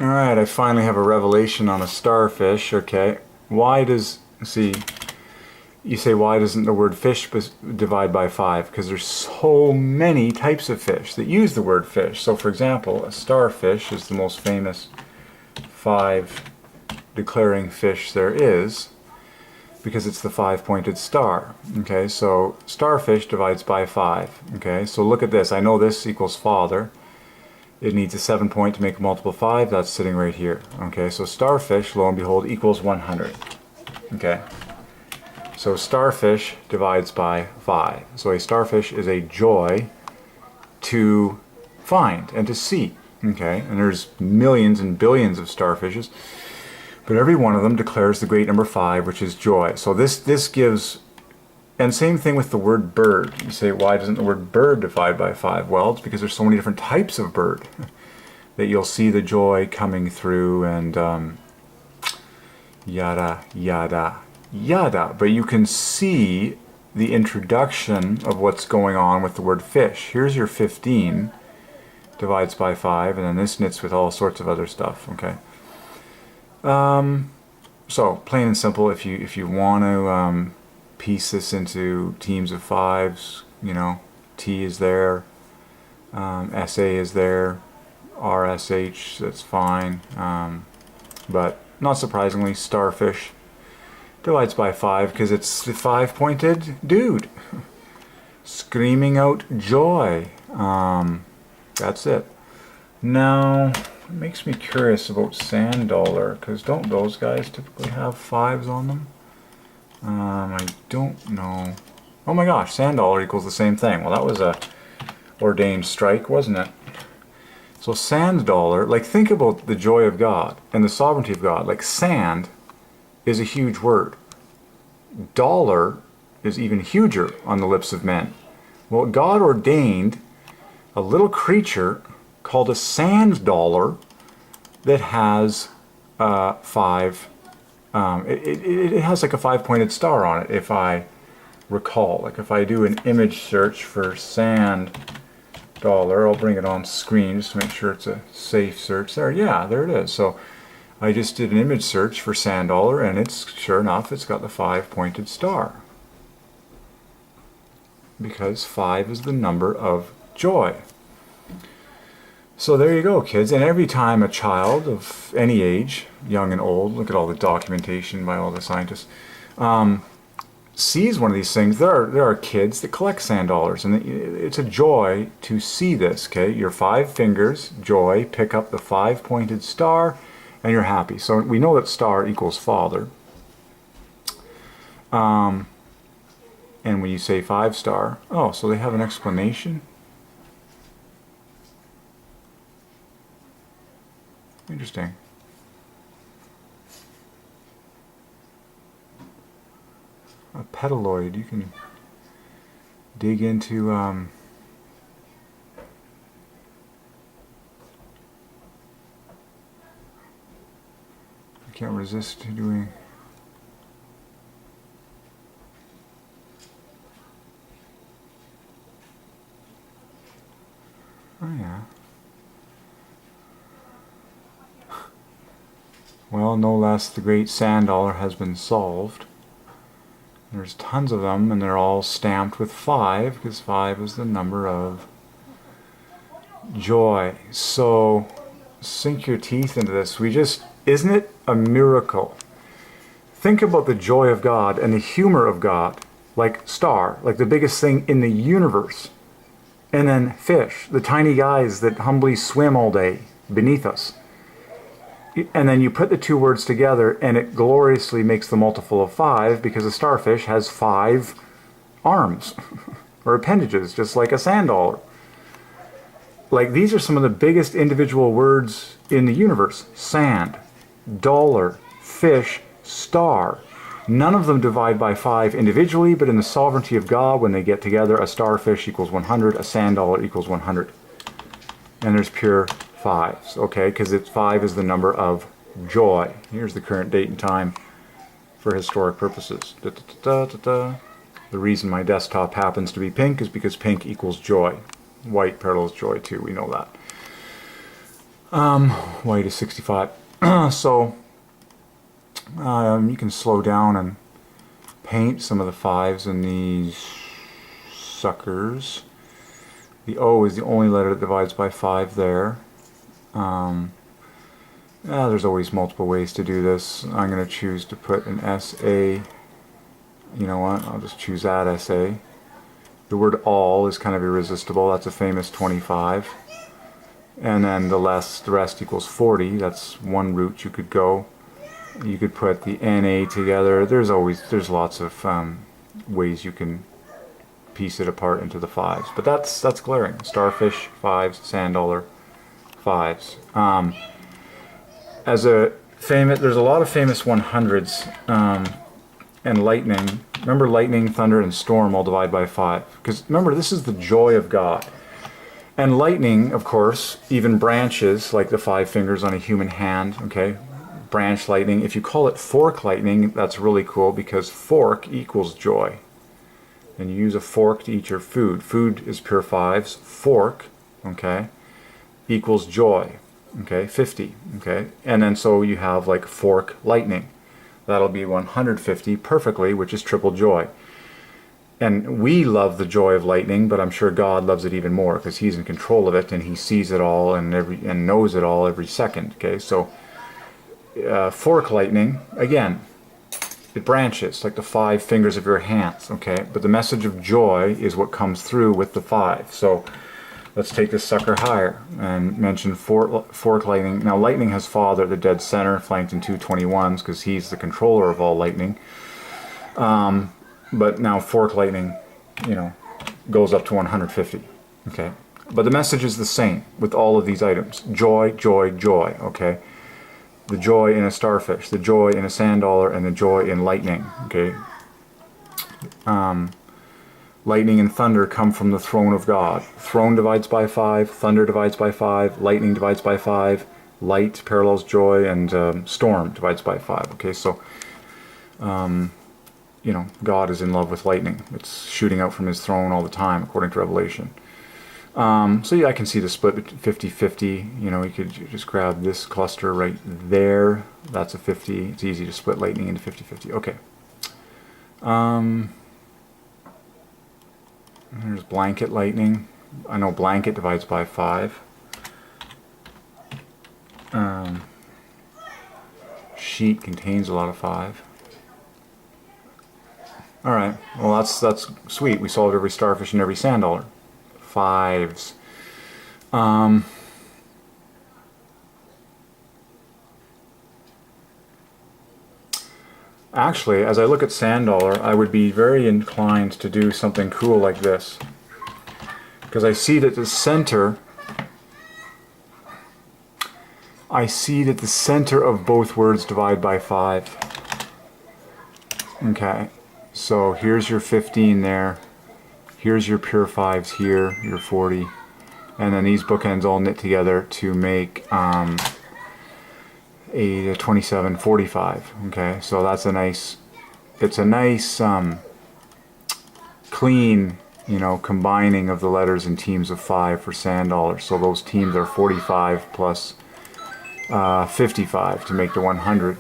Alright, I finally have a revelation on a starfish. Okay, why does, see, you say why doesn't the word fish divide by 5? Because there's so many types of fish that use the word fish. So for example, a starfish is the most famous 5 declaring fish there is, because it's the 5-pointed star. Okay, so starfish divides by 5. Okay, so look at this. I know this equals father. It needs a 7 point to make a multiple 5. That's sitting right here. Okay, so starfish, lo and behold, equals 100. Okay, so starfish divides by 5. So a starfish is a joy to find and to see. Okay, and there's millions and billions of starfishes, but every one of them declares the great number 5, which is joy. So this gives, and same thing with the word bird. You say, why doesn't the word bird divide by 5? Well, it's because there's so many different types of bird that you'll see the joy coming through, and yada, yada, yada. But you can see the introduction of what's going on with the word fish. Here's your 15, divides by 5, and then this knits with all sorts of other stuff, okay? So, plain and simple, if you want to piece this into teams of 5s, you know, T is there, SA is there, RSH, that's fine, but not surprisingly, starfish divides by 5 because it's the 5-pointed dude screaming out joy. That's it. Now, it makes me curious about Sanddollar, because don't those guys typically have 5s on them? I don't know. Oh my gosh, Sanddollar equals the same thing. Well, that was a ordained strike, wasn't it? So Sanddollar, like, think about the joy of God and the sovereignty of God. Like, sand is a huge word. Dollar is even huger on the lips of men. Well, God ordained a little creature called a sand dollar that has 5. It has like a 5-pointed star on it, if I recall. Like if I do an image search for sand dollar, I'll bring it on screen just to make sure it's a safe search. There, yeah, there it is. So I just did an image search for Sanddollar, and it's, sure enough, it's got the 5-pointed star, because 5 is the number of joy. So there you go, kids. And every time a child of any age, young and old, look at all the documentation by all the scientists, sees one of these things, there are kids that collect Sanddolars, and it's a joy to see this. Okay, your 5 fingers, joy, pick up the 5-pointed star, and you're happy. So we know that star equals father. And when you say 5-star, oh, so they have an explanation? Interesting. A petaloid, you can dig into I can't resist doing. Oh yeah. Well, no less, the great Sanddollar has been solved. There's tons of them, and they're all stamped with 5, because 5 is the number of joy. So, sink your teeth into this. Isn't it a miracle? Think about the joy of God and the humor of God, like star, like the biggest thing in the universe. And then fish, the tiny guys that humbly swim all day beneath us. And then you put the two words together, and it gloriously makes the multiple of 5, because a starfish has 5 arms or appendages, just like a Sanddollar. Like, these are some of the biggest individual words in the universe. Sand, dollar, fish, star. None of them divide by 5 individually, but in the sovereignty of God, when they get together, a starfish equals 100, a Sanddollar equals 100. And there's pure 5s, okay? Because 5 is the number of joy. Here's the current date and time for historic purposes. Da, da, da, da, da. The reason my desktop happens to be pink is because pink equals joy. White parallels joy too, we know that. White is 65. So you can slow down and paint some of the 5s in these suckers. The O is the only letter that divides by 5 there. There's always multiple ways to do this. I'm going to choose to put an SA. You know what? I'll just choose that SA. The word all is kind of irresistible. That's a famous 25. And then the rest equals 40. That's one route you could go. You could put the NA together. There's lots of ways you can piece it apart into the 5s. But that's glaring. Starfish 5s, Sanddollar 5s. There's a lot of famous 100s, and lightning. Remember, lightning, thunder, and storm all divide by 5. Because remember, this is the joy of God. And lightning, of course, even branches, like the 5 fingers on a human hand, okay? Branch lightning. If you call it fork lightning, that's really cool, because fork equals joy. And you use a fork to eat your food. Food is pure 5s. Fork, okay, equals joy. Okay, 50. Okay, and then so you have like fork lightning. That'll be 150 perfectly, which is triple joy. And we love the joy of lightning, but I'm sure God loves it even more because He's in control of it and He sees it all and knows it all every second. Okay, so fork lightning, again, it branches like the 5 fingers of your hands. Okay, but the message of joy is what comes through with the 5. So let's take this sucker higher and mention fork lightning. Now, lightning has father at the dead center, flanked in 221s, because he's the controller of all lightning. But now fork lightning, goes up to 150. Okay, but the message is the same with all of these items: joy, joy, joy. Okay, the joy in a starfish, the joy in a Sanddollar, and the joy in lightning. Okay. Lightning and thunder come from the throne of God. Throne divides by 5, thunder divides by 5, lightning divides by 5, light parallels joy, and storm divides by 5. Okay, so, God is in love with lightning. It's shooting out from His throne all the time, according to Revelation. So yeah, I can see the split 50-50. You could just grab this cluster right there. That's a 50. It's easy to split lightning into 50-50. Okay. There's blanket lightning. I know blanket divides by 5. Sheet contains a lot of 5. Alright, well that's sweet. We solved every starfish and every Sanddollar. 5s. Actually, as I look at Sanddollar, I would be very inclined to do something cool like this. Because I see that the center of both words divide by 5. Okay, so here's your 15 there. Here's your pure 5s here, your 40. And then these bookends all knit together to make a 2745. Okay, so that's a nice clean, combining of the letters in teams of 5 for Sanddollar. So those teams are 45 plus 55 to make the 100.